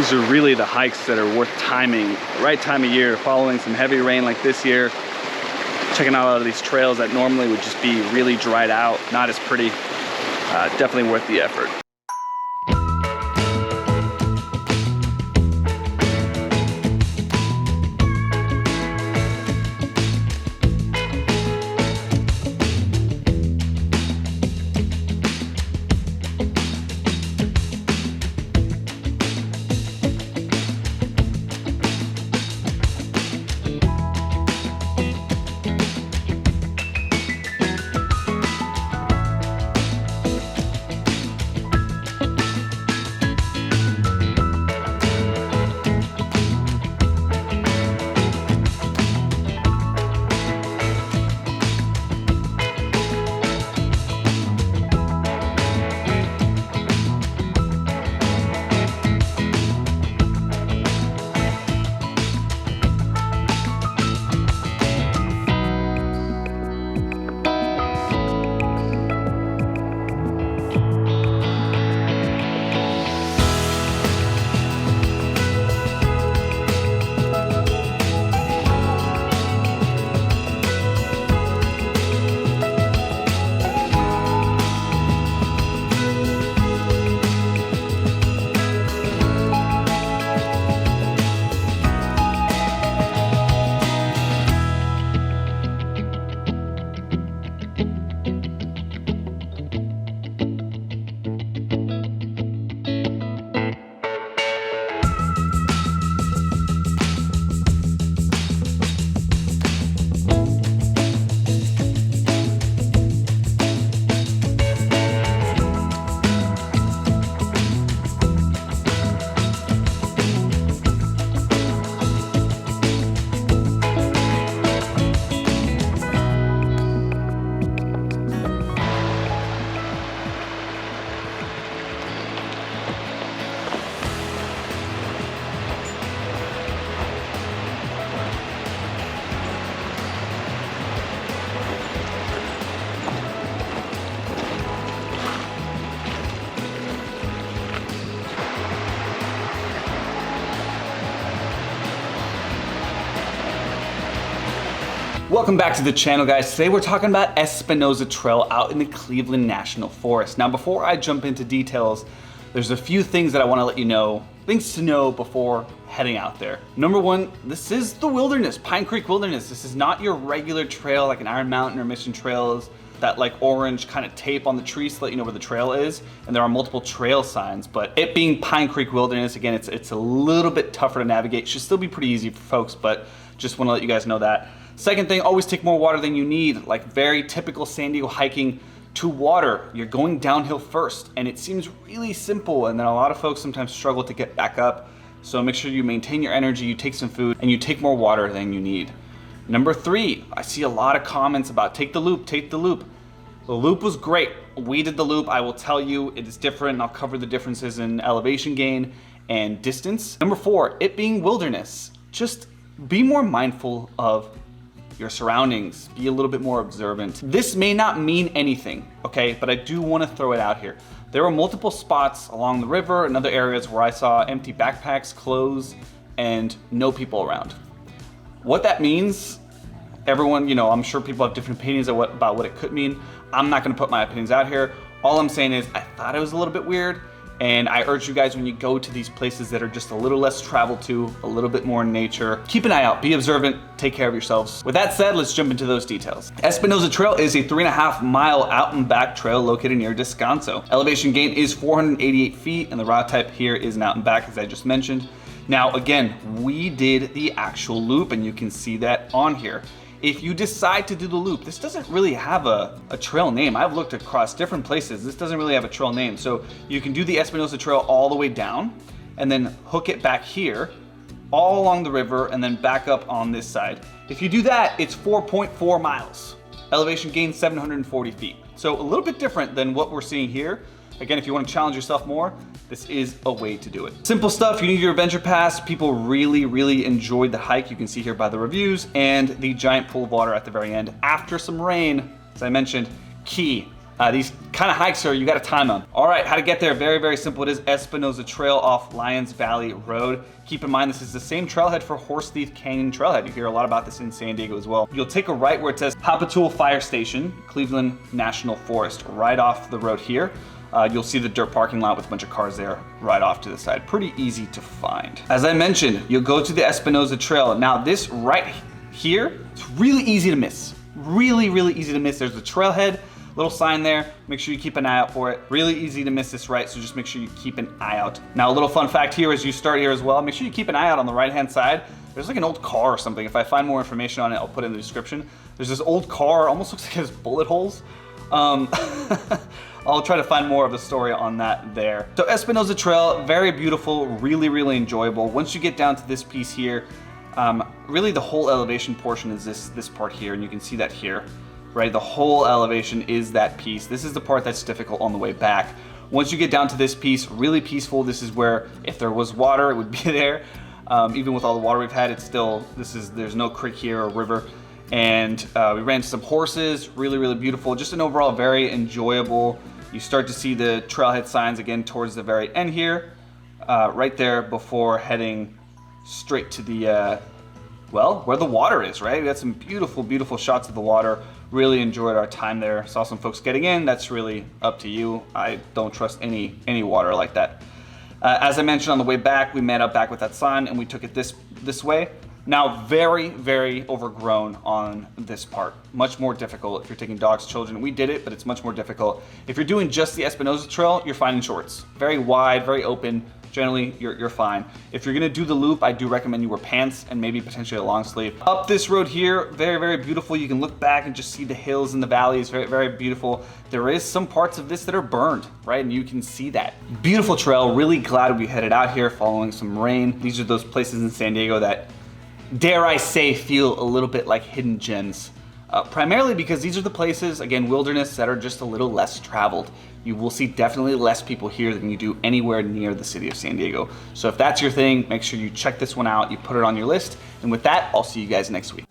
these are really the hikes that are worth timing, the right time of year, following some heavy rain like this year, checking out a lot of these trails that normally would just be really dried out, not as pretty. Definitely worth the effort. Welcome back to the channel, guys. Today we're talking about Espinosa Trail out in the Cleveland National Forest. Now, before I jump into details, there's a few things that I want to let you know, things to know before heading out there. Number one, this is the wilderness, Pine Creek Wilderness. This is not your regular trail like an Iron Mountain or Mission Trails, that like orange kind of tape on the trees to let you know where the trail is. And there are multiple trail signs, but it being Pine Creek Wilderness, again, it's a little bit tougher to navigate. Should still be pretty easy for folks, but just want to let you guys know that. Second thing, always take more water than you need. Like very typical San Diego hiking to water, you're going downhill first, and it seems really simple, and then a lot of folks sometimes struggle to get back up. So make sure you maintain your energy, you take some food, and you take more water than you need. Number three, I see a lot of comments about take the loop, take the loop. The loop was great. We did the loop. I will tell you it is different, and I'll cover the differences in elevation gain and distance. Number four, it being wilderness, just be more mindful of your surroundings, be a little bit more observant. This may not mean anything, okay, but I do want to throw it out here. There were multiple spots along the river and other areas where I saw empty backpacks, clothes, and no people around. What that means, everyone, you know, I'm sure people have different opinions about what it could mean. I'm not gonna put my opinions out here. All I'm saying is I thought it was a little bit weird, and I urge you guys, when you go to these places that are just a little less traveled to, a little bit more in nature, keep an eye out, be observant, take care of yourselves. With that said, let's jump into those details. Espinosa Trail is a 3.5 mile out and back trail located near Descanso. Elevation gain is 488 feet, and the route type here is an out and back, as I just mentioned. Now, again, we did the actual loop, and you can see that on here. If you decide to do the loop, this doesn't really have a trail name. I've looked across different places. This doesn't really have a trail name. So you can do the Espinosa Trail all the way down and then hook it back here, all along the river, and then back up on this side. If you do that, it's 4.4 miles. Elevation gain 740 feet. So a little bit different than what we're seeing here. Again, if you want to challenge yourself more, this is a way to do it. Simple stuff, you need your adventure pass. People really enjoyed the hike. You can see here by the reviews, and the giant pool of water at the very end. After some rain, as I mentioned, key. These kind of hikes are, you got to time them. All right, how to get there, very, very simple. It is Espinosa Trail off Lions Valley Road. Keep in mind, this is the same trailhead for Horsethief Canyon trailhead. You hear a lot about this in San Diego as well. You'll take a right where it says Papatul Fire Station, Cleveland National Forest, right off the road here. You'll see the dirt parking lot with a bunch of cars there right off to the side. Pretty easy to find. As I mentioned, you'll go to the Espinosa Trail. Now this right here, it's really easy to miss. Really, really easy to miss. There's the trailhead, little sign there. Make sure you keep an eye out for it. Really easy to miss this right, so just make sure you keep an eye out. Now a little fun fact here as you start here as well, make sure you keep an eye out on the right-hand side. There's like an old car or something. If I find more information on it, I'll put it in the description. There's this old car, almost looks like it has bullet holes. I'll try to find more of the story on that there. So Espinosa Trail, very beautiful, really, really enjoyable. Once you get down to this piece here, really the whole elevation portion is this part here, and you can see that here, right? The whole elevation is that piece. This is the part that's difficult on the way back. Once you get down to this piece, really peaceful. This is where, if there was water, it would be there. Even with all the water we've had, it's still, there's no creek here or river. And we ran into some horses, really, really beautiful. Just an overall very enjoyable. You start to see the trailhead signs again towards the very end here, right there before heading straight to the, well, where the water is, right? We got some beautiful, beautiful shots of the water. Really enjoyed our time there. Saw some folks getting in. That's really up to you. I don't trust any water like that. As I mentioned on the way back, we met up back with that sign and we took it this way. Now, very, very overgrown on this part. Much more difficult if you're taking dogs, children. We did it, but it's much more difficult. If you're doing just the Espinosa Trail, you're fine in shorts. Very wide, very open. Generally, you're fine. If you're gonna do the loop, I do recommend you wear pants and maybe potentially a long sleeve. Up this road here, very, very beautiful. You can look back and just see the hills and the valleys, very, very beautiful. There is some parts of this that are burned, right? And you can see that. Beautiful trail, really glad we headed out here following some rain. These are those places in San Diego that, dare I say, feel a little bit like hidden gems. Primarily because these are the places, again, wilderness, that are just a little less traveled. You will see definitely less people here than you do anywhere near the city of San Diego. So if that's your thing, make sure you check this one out, you put it on your list. And with that, I'll see you guys next week.